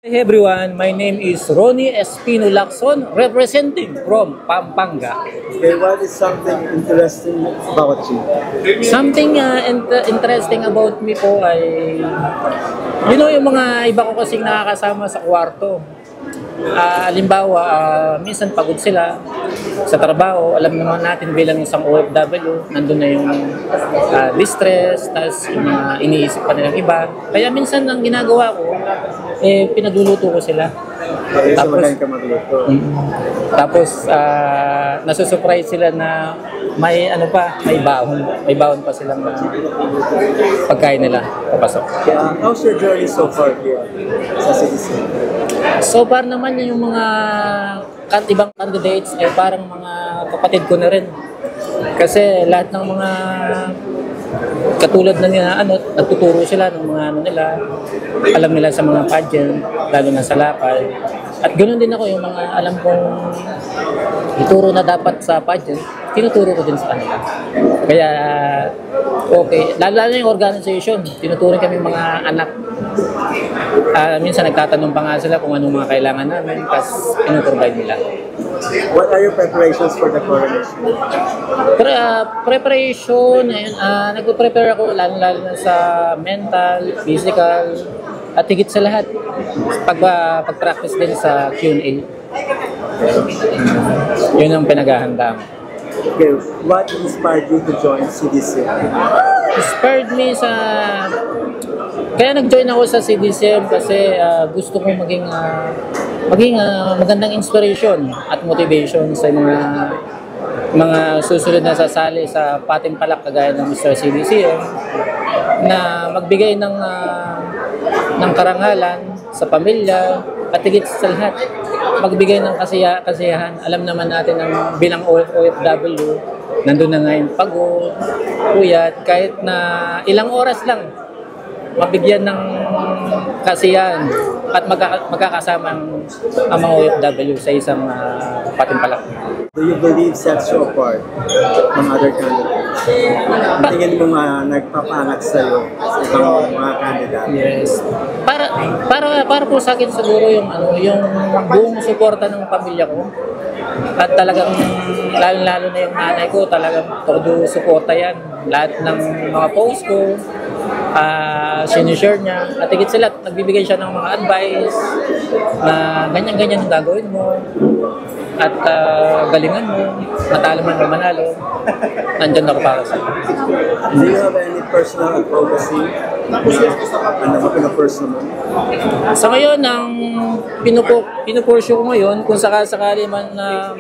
Hey everyone, my name is Ronnie Espino Lacson, representing from Pampanga. Okay, what is something interesting about you? Something interesting about me po ay, yung mga iba ko kasing nakakasama sa kwarto. Halimbawa, minsan pagod sila sa trabaho. Alam naman natin bilang isang OFW, nandun na yung distress, tapos yung mga iniisip pa nilang iba. Kaya minsan ang ginagawa ko, pinagluluto ko sila. Tapos, ka magluto. Tapos, nasusurprise sila na may may baon pa silang pagkain nila papasok. How's your journey so far here sa citizen? So far naman yung mga ibang candidates ay parang mga kapatid ko na rin. Kasi lahat ng mga katulad na nila, nagtuturo sila ng mga nila, alam nila sa mga pageant, lalo na sa lakal. At ganoon din ako, yung mga alam kong ituro na dapat sa pageant, tinuturo ko din sa kanila. Kaya, okay. Lalo na yung organization, tinuturo kami mga anak. Minsan nagtatanong pa nga sila kung anong mga kailangan namin, tapos pinuprovide nila. What are your preparations for the coronation? Preparation, nagpo-prepare ako lalo na sa mental, physical, at higit sa lahat, pag-practice din sa Q&A. Yun ang pinaghahanda ko. Okay, what inspired you to join CDCM? Inspired me kaya nag-join ako sa CDCM kasi gusto kong maging magandang inspiration at motivation sa mga susunod na sasali sa Patimpalak kagaya ng Mr. CDCM na magbigay ng karangalan sa pamilya at higit sa lahat magbigay ng kasiyahan. Alam naman natin ang bilang OFW, nandun na ngayon pagod, puyat, kahit na ilang oras lang mabigyan ng kasiyahan at magkakasama ang mga OFW sa isang Patimpalak. Do you believe sets you apart from other candidates? Tingin mo nagpapangat sa'yo sa ibang mga candidates? Yes. Para po sa akin siguro yung buong suporta ng pamilya ko. At talagang lalo na yung nanay ko, talagang todo suporta yan. Lahat ng mga post ko, sinishare niya. At higit sila, nagbibigay siya ng mga advice na ganyan-ganyan ang gagawin mo. At galingan mo, matalo man o manalo, nandyan ako para sa iyo. Do you have any personal advocacy na pinapursue mo? Sa ngayon, ang pinupursue ko ngayon, kung sakali man na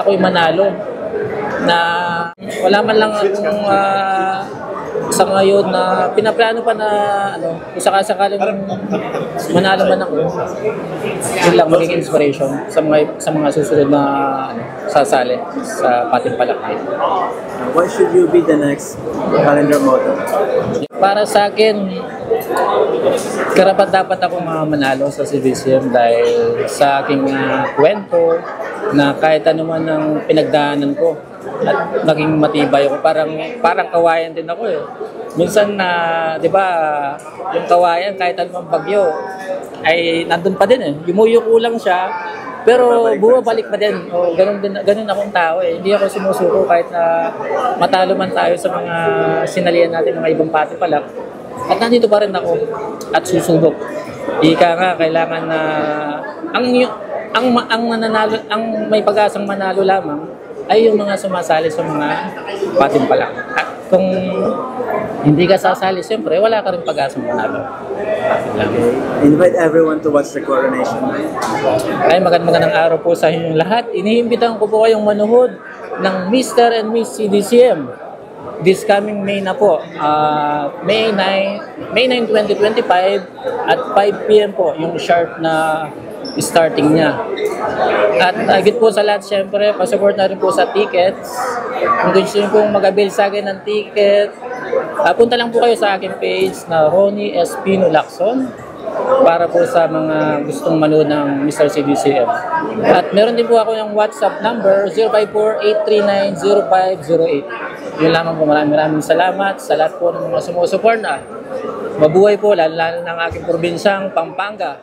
ako'y manalo, na wala man lang akong sa ngayon na pinaplano pa na kung sakaling manalo man ako, yun lang maging inspiration sa mga susunod na sasali sa Patimpalak. Why should you be the next calendar model? Para sa akin, karapat dapat ako manalo sa CDCM dahil sa aking kwento na kahit ano man ang pinagdaanan ko at naging matibay ako, parang kawayan din ako eh. Minsan di ba, yung kawayan kahit anong bagyo ay nandun pa din eh. Yumuyuko lang siya pero bumabalik pa din. Ganun akong tao eh. Hindi ako sumusuko kahit na matalo man tayo sa mga sinalihan natin ng ibang Patimpalak. At nandito pa rin ako at susubok. Ika nga, kailangan na ang mananalo, ang may pag-asang manalo lamang ay yung mga sumasali sa mga Patimpalak. At kung hindi ka sasali, siyempre wala ka rin pag-asang manalo. Invite everyone to watch the coronation. Ay, magandang araw po sa inyong lahat. Iniimbitahan ko po kayong manood ng Mr. and Miss CDCM. This coming May na po, May 9, 2025 at 5 p.m. po yung sharp na starting niya. At higit po sa lahat, syempre, pasupport na rin po sa tickets. Kung gusto nyo pong mag-avail sa akin ng ticket, punta lang po kayo sa aking page na Ronnie Espino Lacson para po sa mga gustong manood ng Mr. CDCM. At meron din po ako yung WhatsApp number 054-839-0508. Yun lamang po, maraming salamat sa lahat po ng mga sumusuporta Mabuhay po, lalo ng aking probinsyang Pampanga.